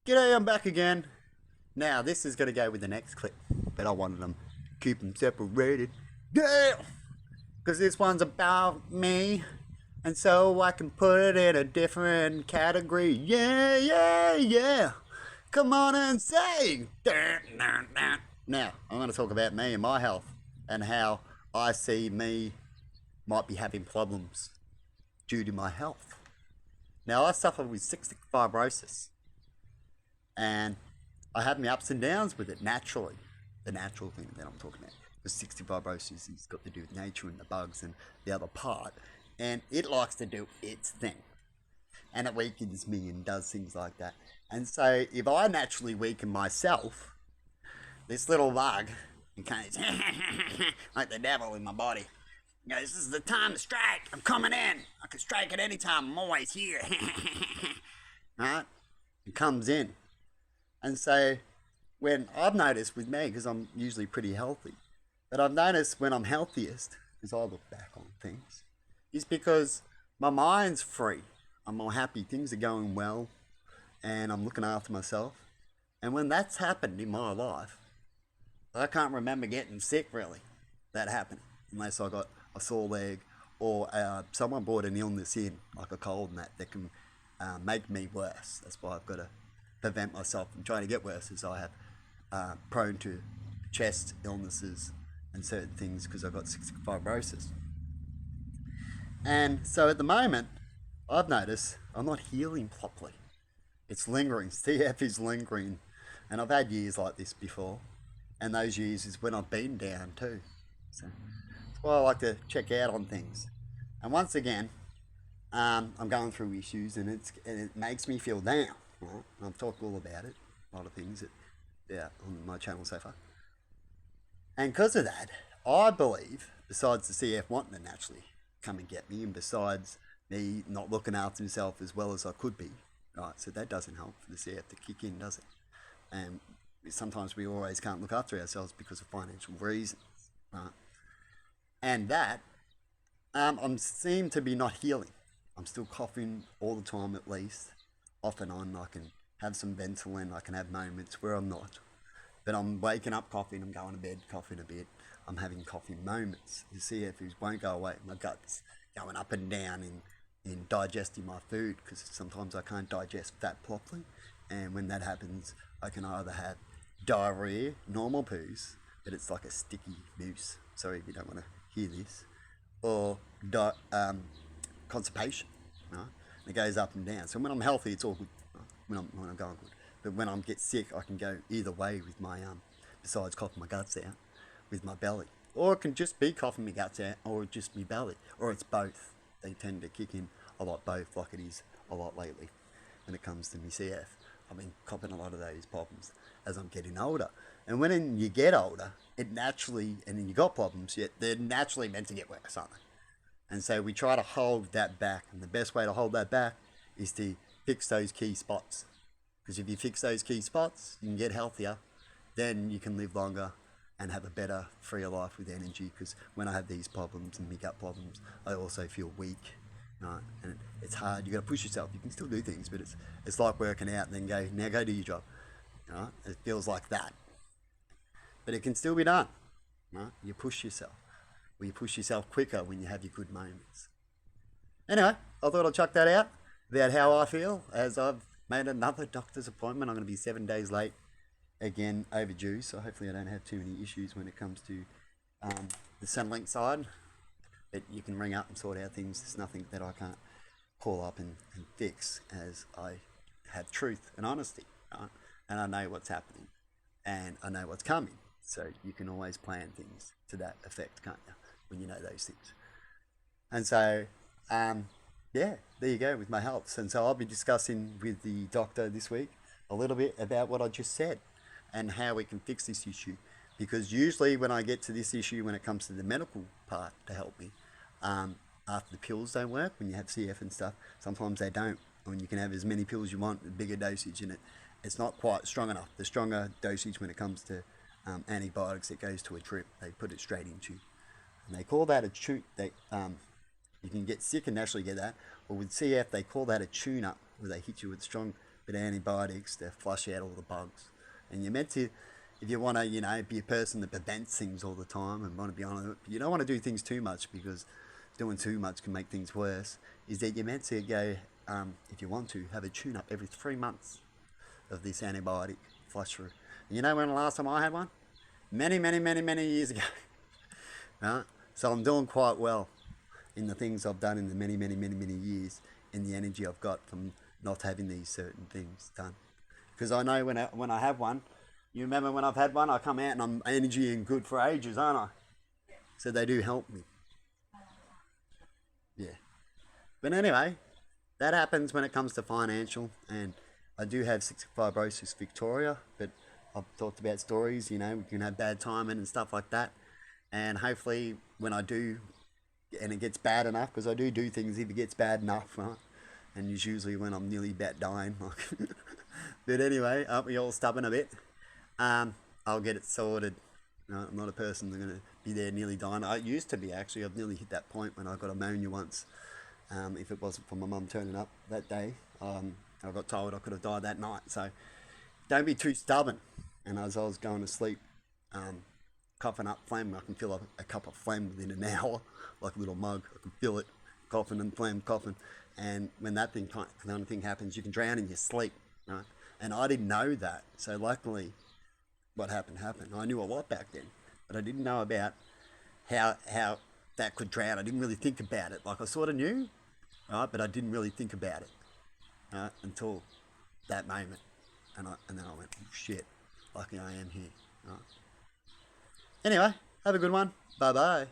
G'day, I'm back again. Now, this is going to go with the next clip, but I wanted them keep them separated. Yeah! Because this one's about me, and so I can put it in a different category. Yeah, yeah, yeah. Come on and sing. Now, I'm going to talk about me and my health, and how I see me might be having problems due to my health. Now, I suffer with cystic fibrosis, and I have my ups and downs with it naturally. The natural thing that I'm talking about. The cystic fibrosis has got to do with nature and the bugs and the other part, and it likes to do its thing, and it weakens me and does things like that. And so, if I naturally weaken myself, this little bug becomes like the devil in my body. You know, this is the time to strike. I'm coming in. I can strike at any time. I'm always here. Right? It comes in. And so, when I've noticed with me, because I'm usually pretty healthy, but I've noticed when I'm healthiest, as I look back on things, is because my mind's free. I'm more happy. Things are going well, and I'm looking after myself. And when that's happened in my life, I can't remember getting sick really. That happened, unless I got a sore leg or someone brought an illness in, like a cold and that can make me worse. That's why I've got to prevent myself from trying to get worse, as I have prone to chest illnesses and certain things because I've got cystic fibrosis. And so at the moment, I've noticed I'm not healing properly. It's lingering. CF is lingering. And I've had years like this before. And those years is when I've been down too. So that's why I like to check out on things. And once again, I'm going through issues, and it makes me feel down. Right? I've talked all about it, a lot of things on my channel so far. And because of that, I believe, besides the CF wanting to naturally come and get me, and besides me not looking after himself as well as I could be, right? So that doesn't help for the CF to kick in, does it? And sometimes we always can't look after ourselves because of financial reasons, right? And that, I seem to be not healing. I'm still coughing all the time, at least, off and on. I can have some Ventolin, I can have moments where I'm not. But I'm waking up coughing, I'm going to bed coughing a bit, I'm having coughing moments. The CFs won't go away. My gut's going up and down in digesting my food, because sometimes I can't digest fat properly. And when that happens, I can either have diarrhea, normal poos, but it's like a sticky mousse. Sorry if you don't want to hear this. Or constipation. Right? It goes up and down. So when I'm healthy, it's all good. Right? When I'm going good. But when I get sick, I can go either way with my besides coughing my guts out, with my belly. Or it can just be coughing my guts out, or just my belly, or it's both. They tend to kick in a lot both, like it is a lot lately when it comes to my CF. I've been copping a lot of those problems as I'm getting older. And when you get older, it naturally, and then you got problems, yet they're naturally meant to get worse, aren't they? And so we try to hold that back. And the best way to hold that back is to fix those key spots. Because if you fix those key spots, you can get healthier, then you can live longer and have a better, freer life with energy. Because when I have these problems and my gut problems, I also feel weak. Right? And it's hard. You got to push yourself. You can still do things, but it's like working out and then go do your job. Right? It feels like that, but it can still be done. Right? You push yourself. Or you push yourself quicker when you have your good moments. Anyway, I thought I'd chuck that out about how I feel, as I've made another doctor's appointment. I'm going to be 7 days late, again overdue, so hopefully I don't have too many issues when it comes to the Centrelink side. But you can ring up and sort out things. There's nothing that I can't call up and fix, as I have truth and honesty, right? And I know what's happening, and I know what's coming. So you can always plan things to that effect, can't you, when you know those things. And so, yeah, there you go with my health. And so I'll be discussing with the doctor this week a little bit about what I just said and how we can fix this issue. Because usually when I get to this issue, when it comes to the medical part to help me, after the pills don't work, when you have CF and stuff, sometimes they don't. When you can have as many pills you want, a bigger dosage in it, it's not quite strong enough. The stronger dosage when it comes to antibiotics, it goes to a drip. They put it straight into, and they call that a tune. You can get sick and naturally get that. Or with CF, they call that a tune-up, where they hit you with strong bit of antibiotics to flush out all the bugs. And you're meant to, if you want to, you know, be a person that prevents things all the time and want to be on it, you don't want to do things too much because doing too much can make things worse. Is that you're meant to go, if you want to, have a tune-up every 3 months of this antibiotic flush through. And you know when the last time I had one? Many years ago. Right? So I'm doing quite well in the things I've done in the many years, in the energy I've got from not having these certain things done. Because I know when I have one, you remember when I've had one, I come out and I'm energy and good for ages, aren't I? So they do help me. Yeah. But anyway, that happens when it comes to financial, and I do have cystic fibrosis Victoria, but I've talked about stories, you know, we can have bad timing and stuff like that. And hopefully when I do, and it gets bad enough, because I do things if it gets bad enough, right? And it's usually when I'm nearly about dying. Like but anyway, aren't we all stubborn a bit? I'll get it sorted. No, I'm not a person that's going to be there nearly dying. I used to be, actually. I've nearly hit that point when I got ammonia once. If it wasn't for my mum turning up that day, I got told I could have died that night. So don't be too stubborn. And as I was going to sleep, coughing up phlegm, I can feel a cup of phlegm within an hour, like a little mug. I can feel it, coughing and phlegm, coughing. And when that kind of thing happens, you can drown in your sleep, right? And I didn't know that. So luckily, what happened. I knew a lot back then, but I didn't know about how that could drown. I didn't really think about it. Like I sort of knew, right? But I didn't really think about it, right? Until that moment. And then I went, oh, shit, lucky I am here, right? Anyway, have a good one. Bye-bye.